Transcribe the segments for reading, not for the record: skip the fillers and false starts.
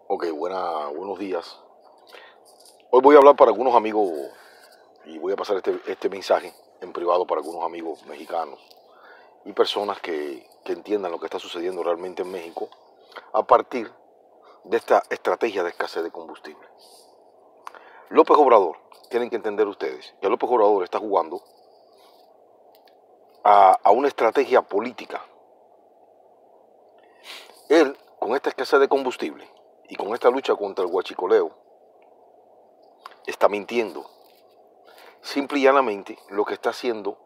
Ok, buenos días. Hoy voy a hablar para algunos amigos y voy a pasar este mensaje en privado para algunos amigos mexicanos y personas que entiendan lo que está sucediendo realmente en México a partir de esta estrategia de escasez de combustible. López Obrador, tienen que entender ustedes que López Obrador está jugando a una estrategia política. Él, con esta escasez de combustible y con esta lucha contra el huachicoleo, está mintiendo. Simple y llanamente lo que está haciendo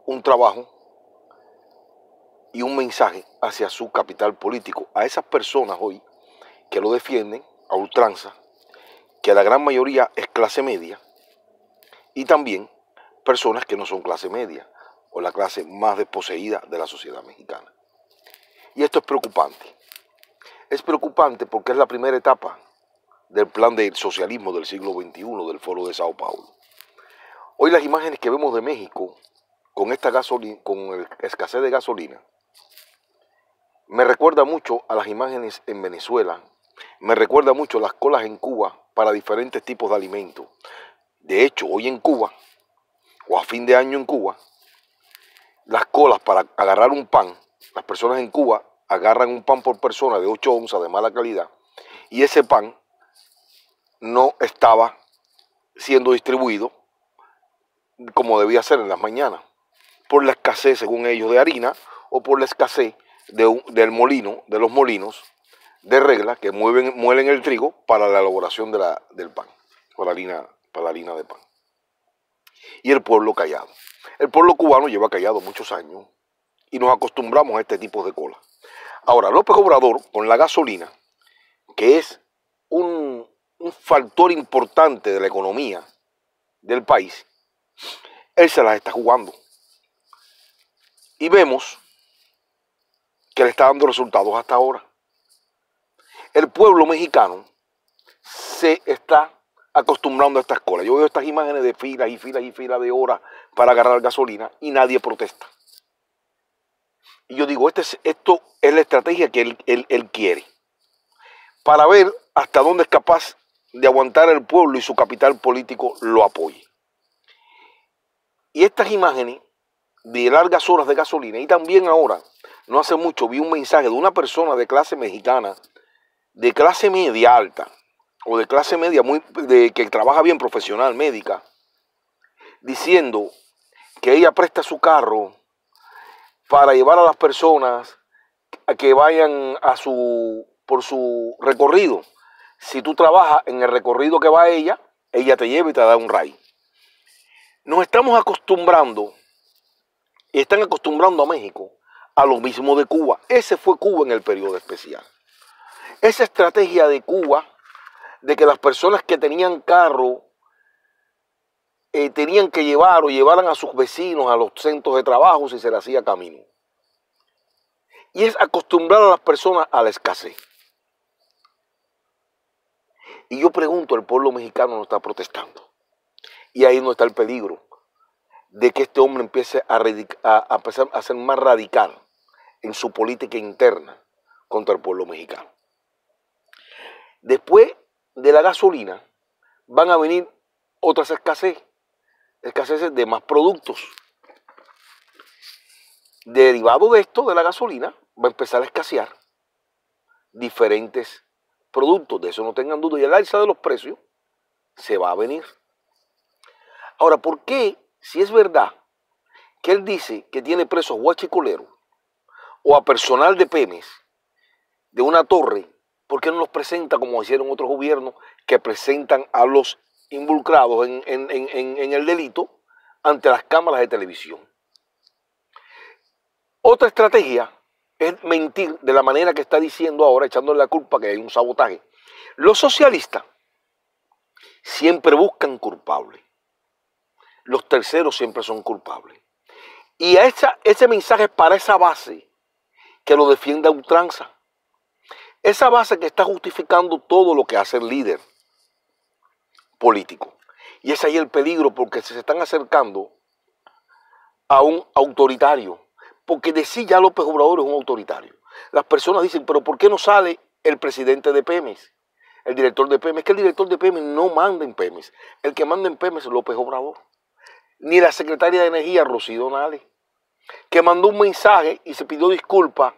un trabajo y un mensaje hacia su capital político, a esas personas hoy que lo defienden a ultranza, que la gran mayoría es clase media, y también personas que no son clase media o la clase más desposeída de la sociedad mexicana. Y esto es preocupante. Es preocupante porque es la primera etapa del plan del socialismo del siglo XXI del Foro de Sao Paulo. Hoy las imágenes que vemos de México con esta gasolina, con la escasez de gasolina, me recuerda mucho a las imágenes en Venezuela, me recuerda mucho a las colas en Cuba para diferentes tipos de alimentos. De hecho, hoy en Cuba, o a fin de año en Cuba, las colas para agarrar un pan, las personas en Cuba agarran un pan por persona de 8 onzas de mala calidad, y ese pan no estaba siendo distribuido como debía ser en las mañanas, por la escasez, según ellos, de harina, o por la escasez del molino, de los molinos de regla que muelen el trigo para la elaboración del pan, para la harina de pan. Y el pueblo callado. El pueblo cubano lleva callado muchos años y nos acostumbramos a este tipo de cola. Ahora, López Obrador, con la gasolina, que es un factor importante de la economía del país, él se las está jugando. Y vemos que le está dando resultados hasta ahora. El pueblo mexicano se está acostumbrando a estas colas. Yo veo estas imágenes de filas y filas y filas de horas para agarrar gasolina y nadie protesta. Y yo digo, esto es la estrategia que él quiere, para ver hasta dónde es capaz de aguantar el pueblo y su capital político lo apoye. Y estas imágenes de largas horas de gasolina, y también ahora, no hace mucho, vi un mensaje de una persona de clase mexicana, de clase media alta, o de clase media que trabaja bien profesional, médica, diciendo que ella presta su carro para llevar a las personas a que vayan por su recorrido. Si tú trabajas en el recorrido que va ella te lleva y te da un ride. Nos estamos acostumbrando, y están acostumbrando a México, a lo mismo de Cuba. Ese fue Cuba en el periodo especial. Esa estrategia de Cuba, de que las personas que tenían carro tenían que llevar o llevaran a sus vecinos a los centros de trabajo si se les hacía camino. Y es acostumbrar a las personas a la escasez. Y yo pregunto, el pueblo mexicano no está protestando. Y ahí no está el peligro de que este hombre empiece a empezar a ser más radical en su política interna contra el pueblo mexicano. Después de la gasolina van a venir otras escaseces de más productos. Derivado de esto, de la gasolina, va a empezar a escasear diferentes productos, de eso no tengan duda, y el alza de los precios se va a venir. Ahora, ¿por qué, si es verdad que él dice que tiene presos huachicoleros o a personal de Pemex de una torre, por qué no los presenta como hicieron otros gobiernos que presentan a los involucrados en el delito ante las cámaras de televisión? Otra estrategia es mentir de la manera que está diciendo ahora, echándole la culpa que hay un sabotaje. Los socialistas siempre buscan culpables. Los terceros siempre son culpables. Y ese mensaje es para esa base que lo defiende a ultranza. Esa base que está justificando todo lo que hace el líder político. Y ese ahí es el peligro, porque se están acercando a un autoritario. Porque de sí ya López Obrador es un autoritario. Las personas dicen, pero ¿por qué no sale el presidente de Pemex, el director de Pemex, que el director de Pemex no manda en Pemex. El que manda en Pemex es López Obrador. Ni la secretaria de Energía, Rocío Nales, que mandó un mensaje y se pidió disculpas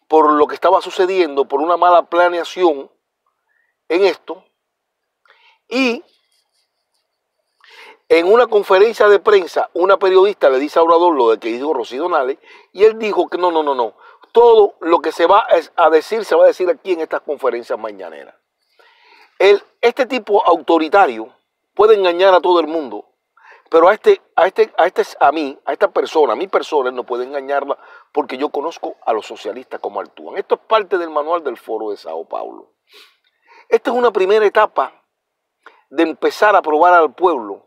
por lo que estaba sucediendo, por una mala planeación en esto. Y en una conferencia de prensa, una periodista le dice a Obrador lo de que dijo Rocío Nales, y él dijo que no. Todo lo que se va a decir, se va a decir aquí en estas conferencias mañaneras. Este tipo autoritario puede engañar a todo el mundo, pero a mi persona, él no puede engañarla porque yo conozco a los socialistas cómo actúan. Esto es parte del manual del Foro de Sao Paulo. Esta es una primera etapa de empezar a probar al pueblo.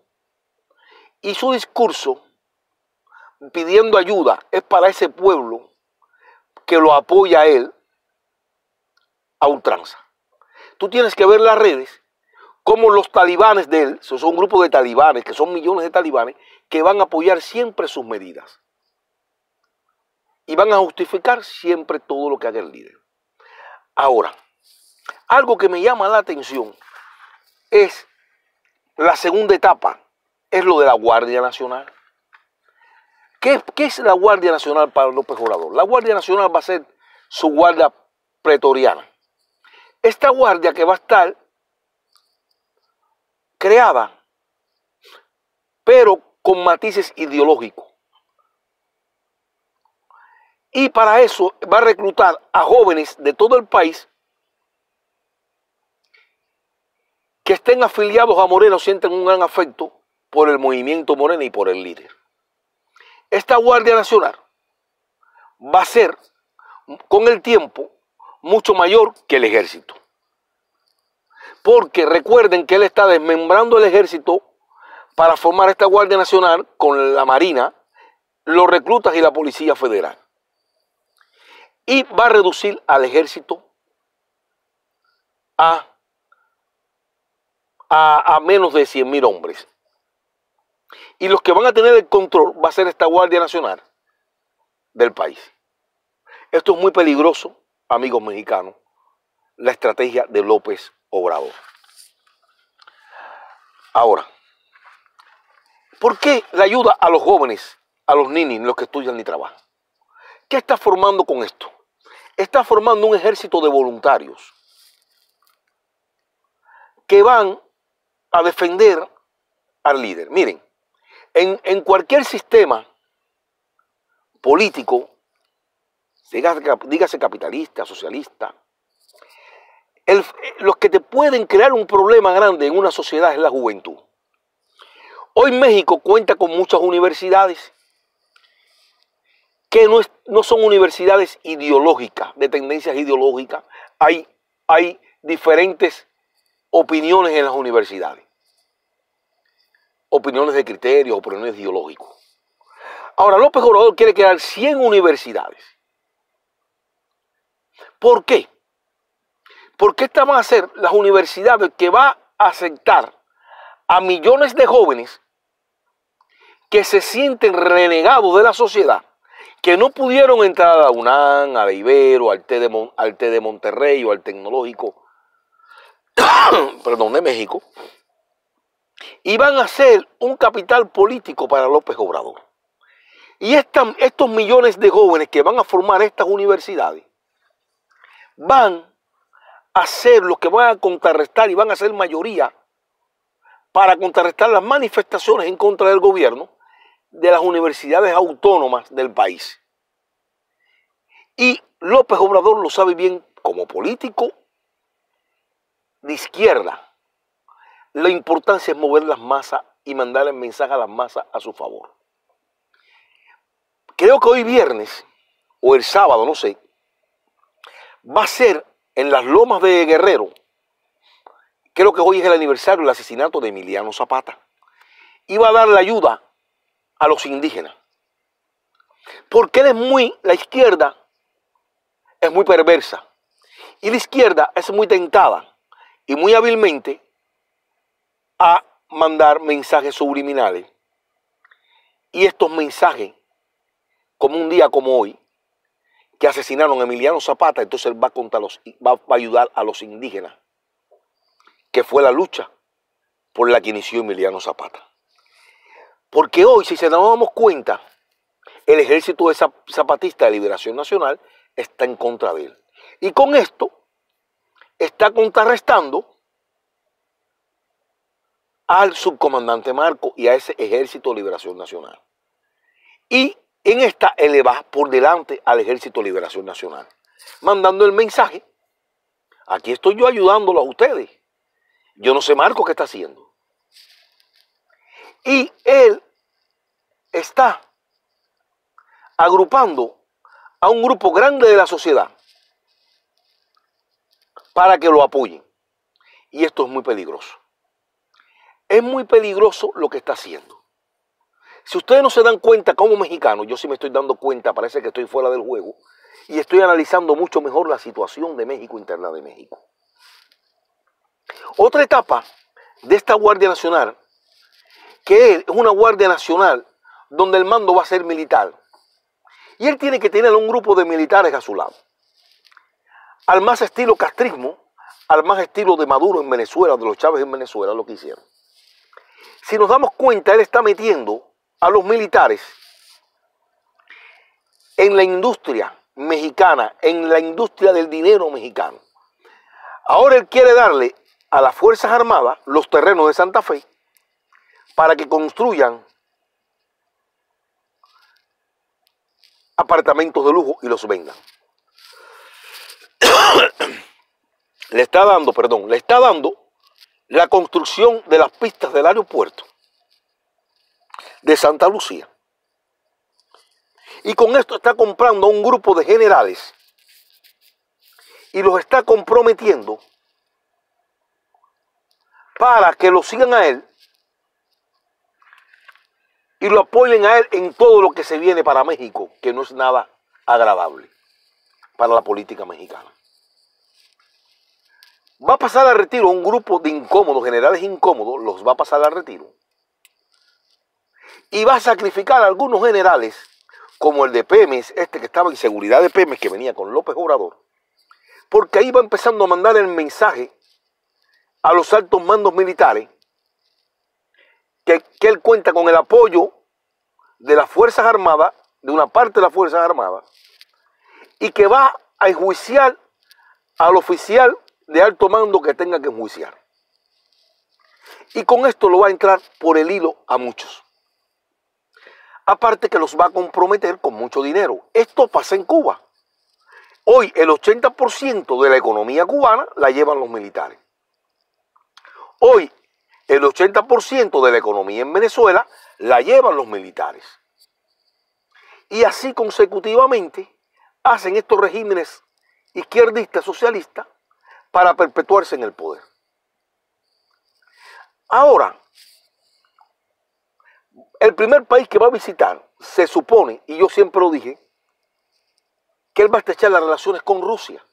Y su discurso, pidiendo ayuda, es para ese pueblo que lo apoya a él a ultranza. Tú tienes que ver las redes, como los talibanes de él, son un grupo de talibanes, que son millones de talibanes, que van a apoyar siempre sus medidas. Y van a justificar siempre todo lo que haga el líder. Ahora, algo que me llama la atención es la segunda etapa, es lo de la Guardia Nacional. ¿Qué es la Guardia Nacional para López Obrador? La Guardia Nacional va a ser su guardia pretoriana. Esta guardia que va a estar creada, pero con matices ideológicos. Y para eso va a reclutar a jóvenes de todo el país que estén afiliados a Morena o sienten un gran afecto por el movimiento Morena y por el líder. Esta Guardia Nacional va a ser, con el tiempo, mucho mayor que el ejército. Porque recuerden que él está desmembrando el ejército para formar esta Guardia Nacional con la Marina, los reclutas y la Policía Federal. Y va a reducir al ejército a menos de 100.000 hombres. Y los que van a tener el control va a ser esta Guardia Nacional del país. Esto es muy peligroso, amigos mexicanos, la estrategia de López Obrador. Ahora, ¿por qué le ayuda a los jóvenes, a los ninis, los que estudian ni trabajan? ¿Qué está formando con esto? Está formando un ejército de voluntarios que van a defender al líder. Miren, en cualquier sistema político, dígase capitalista, socialista, los que te pueden crear un problema grande en una sociedad es la juventud. Hoy México cuenta con muchas universidades que no son universidades ideológicas, de tendencias ideológicas. Hay diferentes opiniones en las universidades. Opiniones de criterios, opiniones ideológicos. Ahora, López Obrador quiere crear 100 universidades. ¿Por qué? Porque estas van a ser las universidades que va a aceptar a millones de jóvenes que se sienten renegados de la sociedad, que no pudieron entrar a la UNAM, a la Ibero, al TEC de Monterrey o al Tecnológico de México, y van a ser un capital político para López Obrador. Y estos millones de jóvenes que van a formar estas universidades van a ser los que van a contrarrestar y van a ser mayoría para contrarrestar las manifestaciones en contra del gobierno de las universidades autónomas del país. Y López Obrador lo sabe bien como político de izquierda. La importancia es mover las masas y mandar el mensaje a las masas a su favor. Creo que hoy viernes, o el sábado, no sé, va a ser en las Lomas de Guerrero. Creo que hoy es el aniversario del asesinato de Emiliano Zapata. Y va a dar la ayuda a los indígenas. Porque la izquierda es muy perversa. Y la izquierda es muy tentada y muy hábilmente a mandar mensajes subliminales. Y estos mensajes, como un día como hoy, que asesinaron a Emiliano Zapata, entonces él va a ayudar a los indígenas, que fue la lucha por la que inició Emiliano Zapata. Porque hoy, si se nos damos cuenta, el ejército de Zapatista de Liberación Nacional está en contra de él. Y con esto está contrarrestando al subcomandante Marcos y a ese ejército de Liberación Nacional. Y en esta él le va por delante al ejército de Liberación Nacional, mandando el mensaje: aquí estoy yo ayudándolo a ustedes. Yo no sé Marcos qué está haciendo. Y él está agrupando a un grupo grande de la sociedad para que lo apoyen. Y esto es muy peligroso. Es muy peligroso lo que está haciendo. Si ustedes no se dan cuenta como mexicanos, yo sí me estoy dando cuenta, parece que estoy fuera del juego, y estoy analizando mucho mejor la situación de México, interna de México. Otra etapa de esta Guardia Nacional, que es una Guardia Nacional donde el mando va a ser militar, y él tiene que tener un grupo de militares a su lado, al más estilo castrismo, al más estilo de Maduro en Venezuela, de los Chávez en Venezuela, lo que hicieron. Si nos damos cuenta, él está metiendo a los militares en la industria mexicana, en la industria del dinero mexicano. Ahora él quiere darle a las Fuerzas Armadas los terrenos de Santa Fe para que construyan apartamentos de lujo y los vendan. Le está dando la construcción de las pistas del aeropuerto de Santa Lucía. Y con esto está comprando a un grupo de generales y los está comprometiendo para que lo sigan a él y lo apoyen a él en todo lo que se viene para México, que no es nada agradable para la política mexicana. Va a pasar a retiro un grupo de incómodos, generales incómodos, los va a pasar a retiro. Y va a sacrificar a algunos generales, como el de Pemex, que estaba en seguridad de Pemex, que venía con López Obrador, porque ahí va empezando a mandar el mensaje a los altos mandos militares que él cuenta con el apoyo de las Fuerzas Armadas, de una parte de las Fuerzas Armadas, y que va a enjuiciar al oficial de alto mando que tenga que enjuiciar. Y con esto lo va a entrar por el hilo a muchos. Aparte que los va a comprometer con mucho dinero. Esto pasa en Cuba. Hoy el 80% de la economía cubana la llevan los militares. Hoy el 80% de la economía en Venezuela la llevan los militares. Y así consecutivamente hacen estos regímenes izquierdistas, socialistas, para perpetuarse en el poder. Ahora, el primer país que va a visitar, se supone, y yo siempre lo dije, que él va a estrechar las relaciones con Rusia.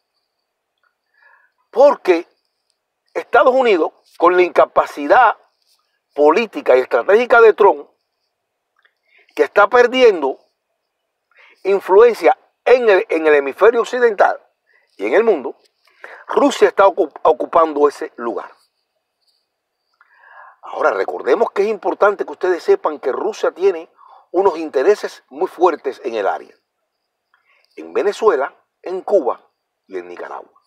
Porque Estados Unidos, con la incapacidad política y estratégica de Trump, que está perdiendo influencia en el hemisferio occidental y en el mundo, Rusia está ocupando ese lugar. Ahora, recordemos que es importante que ustedes sepan que Rusia tiene unos intereses muy fuertes en el área. En Venezuela, en Cuba y en Nicaragua.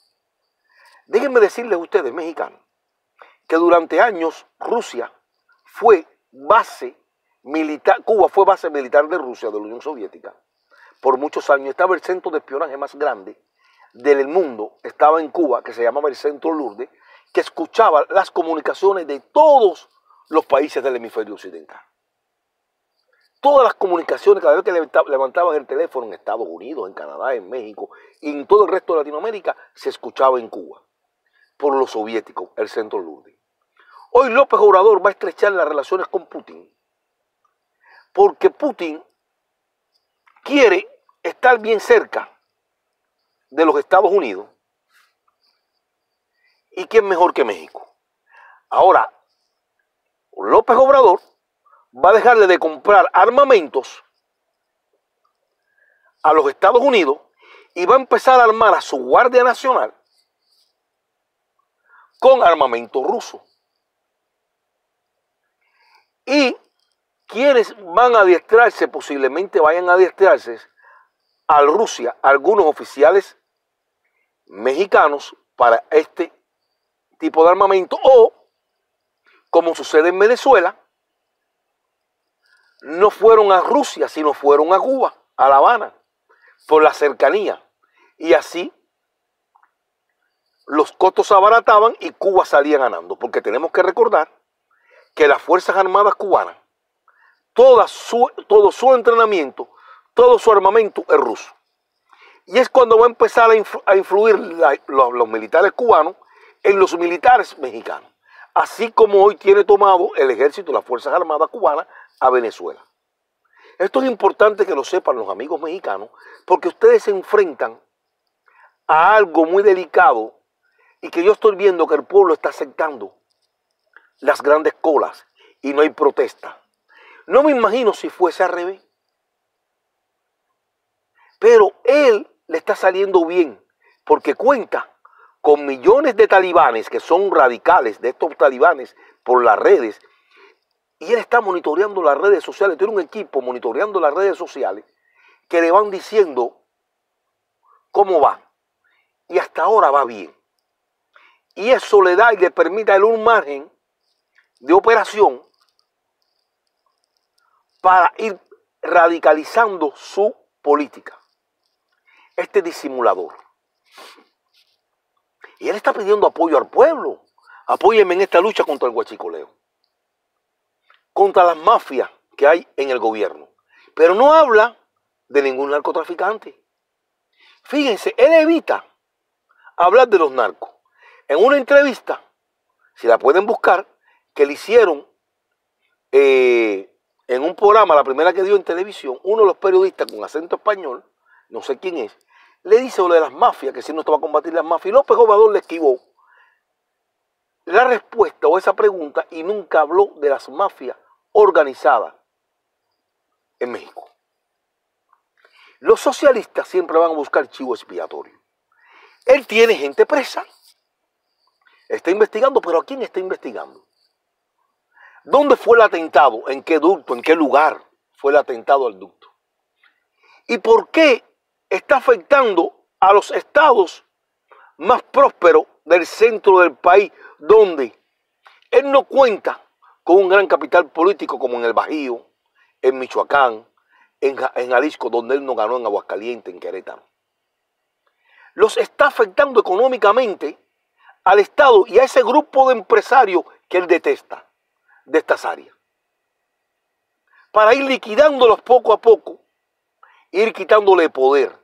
Déjenme decirles a ustedes, mexicanos, que durante años Rusia fue base militar, Cuba fue base militar de Rusia, de la Unión Soviética. Por muchos años estaba el centro de espionaje más grande del mundo, estaba en Cuba, que se llamaba el Centro Lourdes, que escuchaba las comunicaciones de todos los países del hemisferio occidental. Todas las comunicaciones, cada vez que levantaban el teléfono en Estados Unidos, en Canadá, en México y en todo el resto de Latinoamérica, se escuchaba en Cuba, por los soviéticos, el Centro Lourdes. Hoy López Obrador va a estrechar las relaciones con Putin, porque Putin quiere estar bien cerca de los Estados Unidos. ¿Y quién mejor que México? Ahora, López Obrador va a dejarle de comprar armamentos a los Estados Unidos y va a empezar a armar a su Guardia Nacional con armamento ruso. Y quienes van a adiestrarse, posiblemente vayan a adiestrarse a Rusia, algunos oficiales mexicanos para este tipo de armamento, o, como sucede en Venezuela, no fueron a Rusia, sino fueron a Cuba, a La Habana, por la cercanía. Y así los costos se abarataban y Cuba salía ganando, porque tenemos que recordar que las Fuerzas Armadas cubanas, todo su entrenamiento, todo su armamento es ruso. Y es cuando va a empezar a influir los militares cubanos en los militares mexicanos, así como hoy tiene tomado el ejército y las Fuerzas Armadas cubanas a Venezuela. Esto es importante que lo sepan los amigos mexicanos, porque ustedes se enfrentan a algo muy delicado y que yo estoy viendo que el pueblo está aceptando las grandes colas y no hay protesta. No me imagino si fuese al revés, pero él le está saliendo bien porque cuenta con millones de talibanes que son radicales, de estos talibanes por las redes, y él está monitoreando las redes sociales, tiene un equipo monitoreando las redes sociales que le van diciendo cómo va, y hasta ahora va bien. Y eso le da y le permite a él un margen de operación para ir radicalizando su política. Este disimulador. Y él está pidiendo apoyo al pueblo. Apóyenme en esta lucha contra el huachicoleo, contra las mafias que hay en el gobierno. Pero no habla de ningún narcotraficante. Fíjense, él evita hablar de los narcos. En una entrevista, si la pueden buscar, que le hicieron en un programa, la primera que dio en televisión, uno de los periodistas con acento español, no sé quién es, le dice lo de las mafias, que si no estaba a combatir las mafias, y López Obrador le esquivó la respuesta o esa pregunta y nunca habló de las mafias organizadas en México. Los socialistas siempre van a buscar chivo expiatorio. Él tiene gente presa, está investigando, pero ¿a quién está investigando? ¿Dónde fue el atentado? ¿En qué ducto? ¿En qué lugar fue el atentado al ducto? ¿Y por qué está afectando a los estados más prósperos del centro del país, donde él no cuenta con un gran capital político como en el Bajío, en Michoacán, en Jalisco, donde él no ganó, en Aguascalientes, en Querétaro? Los está afectando económicamente al Estado y a ese grupo de empresarios que él detesta de estas áreas, para ir liquidándolos poco a poco, ir quitándole poder,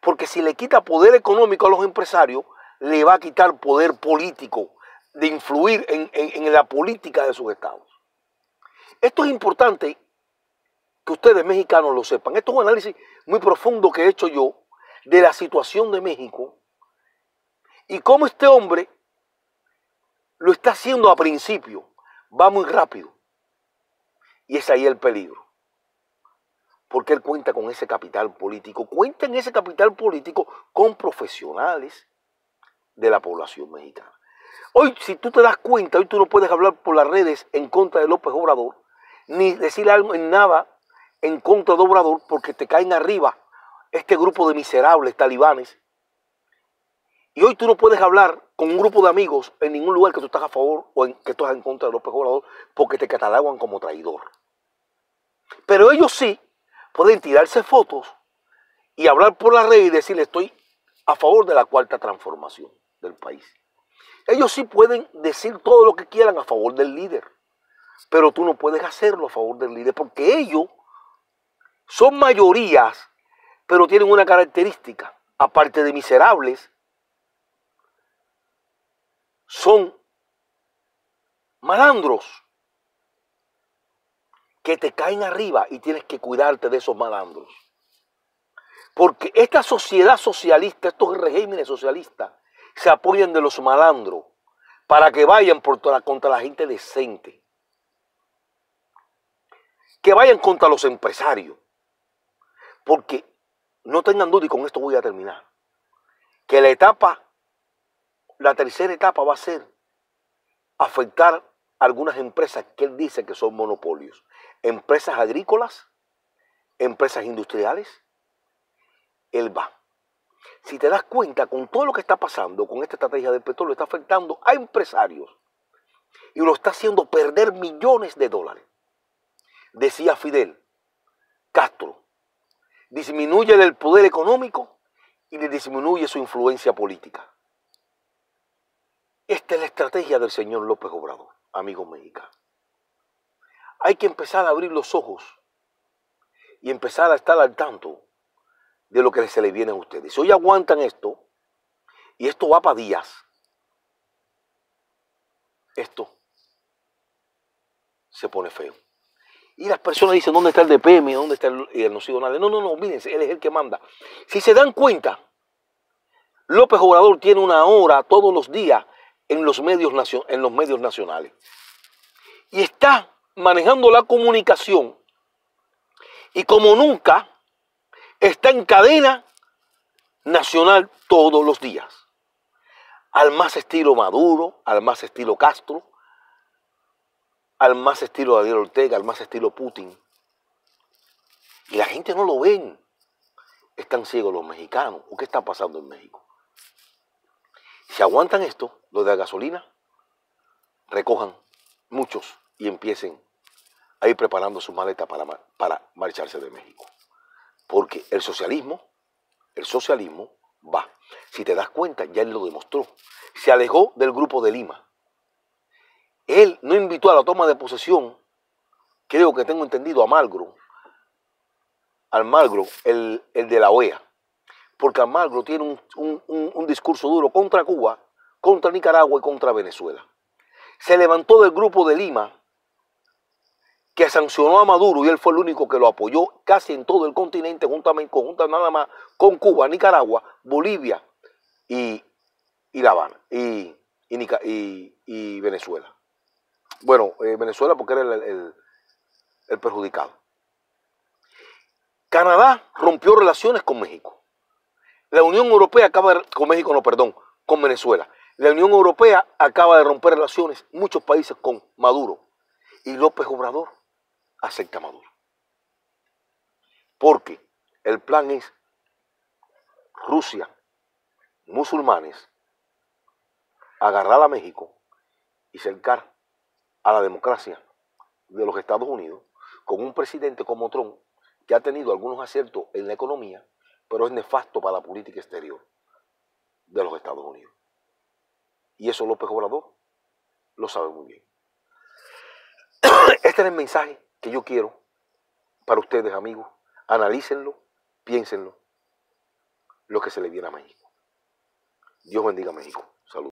porque si le quita poder económico a los empresarios, le va a quitar poder político, de influir en la política de sus estados. Esto es importante que ustedes mexicanos lo sepan. Esto es un análisis muy profundo que he hecho yo de la situación de México y cómo este hombre lo está haciendo a principio. Va muy rápido. Y es ahí el peligro. Porque él cuenta con ese capital político. Cuenta en ese capital político con profesionales de la población mexicana. Hoy, si tú te das cuenta, hoy tú no puedes hablar por las redes en contra de López Obrador, ni decir algo en nada en contra de Obrador, porque te caen arriba este grupo de miserables talibanes. Y hoy tú no puedes hablar con un grupo de amigos en ningún lugar que tú estás a favor o que tú estás en contra de López Obrador, porque te catalogan como traidor. Pero ellos sí pueden tirarse fotos y hablar por la red y decirle estoy a favor de la cuarta transformación del país. Ellos sí pueden decir todo lo que quieran a favor del líder, pero tú no puedes hacerlo a favor del líder, porque ellos son mayorías, pero tienen una característica, aparte de miserables, son malandros que te caen arriba y tienes que cuidarte de esos malandros. Porque esta sociedad socialista, estos regímenes socialistas, se apoyan de los malandros para que vayan contra la gente decente. Que vayan contra los empresarios. Porque no tengan duda, y con esto voy a terminar. que la tercera etapa va a ser afectar a algunas empresas que él dice que son monopolios. Empresas agrícolas, empresas industriales, él va. Si te das cuenta, con todo lo que está pasando con esta estrategia del petróleo, está afectando a empresarios y lo está haciendo perder millones de dólares. Decía Fidel Castro, disminuye el poder económico y le disminuye su influencia política. Esta es la estrategia del señor López Obrador, amigos mexicanos. Hay que empezar a abrir los ojos y empezar a estar al tanto de lo que se les viene a ustedes. Si hoy aguantan esto, y esto va para días, esto se pone feo. Y las personas dicen, ¿dónde está el DPM? ¿Dónde está el nacional? No, mírense, él es el que manda. Si se dan cuenta, López Obrador tiene una hora todos los días en los medios nacionales. Y está manejando la comunicación. Y como nunca, está en cadena nacional todos los días. Al más estilo Maduro, al más estilo Castro, al más estilo Daniel Ortega, al más estilo Putin. Y la gente no lo ven. Están ciegos los mexicanos. ¿O qué está pasando en México? Si aguantan esto, lo de la gasolina, recojan muchos y empiecen a ir preparando su maleta para marcharse de México. Porque el socialismo va. Si te das cuenta, ya él lo demostró. Se alejó del Grupo de Lima. Él no invitó a la toma de posesión, creo que tengo entendido, a Almagro, el de la OEA. Porque Almagro tiene un discurso duro contra Cuba, contra Nicaragua y contra Venezuela. Se levantó del Grupo de Lima, que sancionó a Maduro, y él fue el único que lo apoyó casi en todo el continente, conjuntamente nada más con Cuba, Nicaragua, Bolivia y La Habana, y Venezuela. Bueno, Venezuela porque era el perjudicado. Canadá rompió relaciones con México. La Unión Europea con Venezuela. La Unión Europea acaba de romper relaciones, muchos países con Maduro. Y López Obrador acepta a Maduro. Porque el plan es Rusia, musulmanes, agarrar a México y cercar a la democracia de los Estados Unidos con un presidente como Trump que ha tenido algunos aciertos en la economía, pero es nefasto para la política exterior de los Estados Unidos. Y eso López Obrador lo sabe muy bien. Este es el mensaje que yo quiero para ustedes, amigos. Analícenlo, piénsenlo, lo que se le viene a México. Dios bendiga a México. Salud.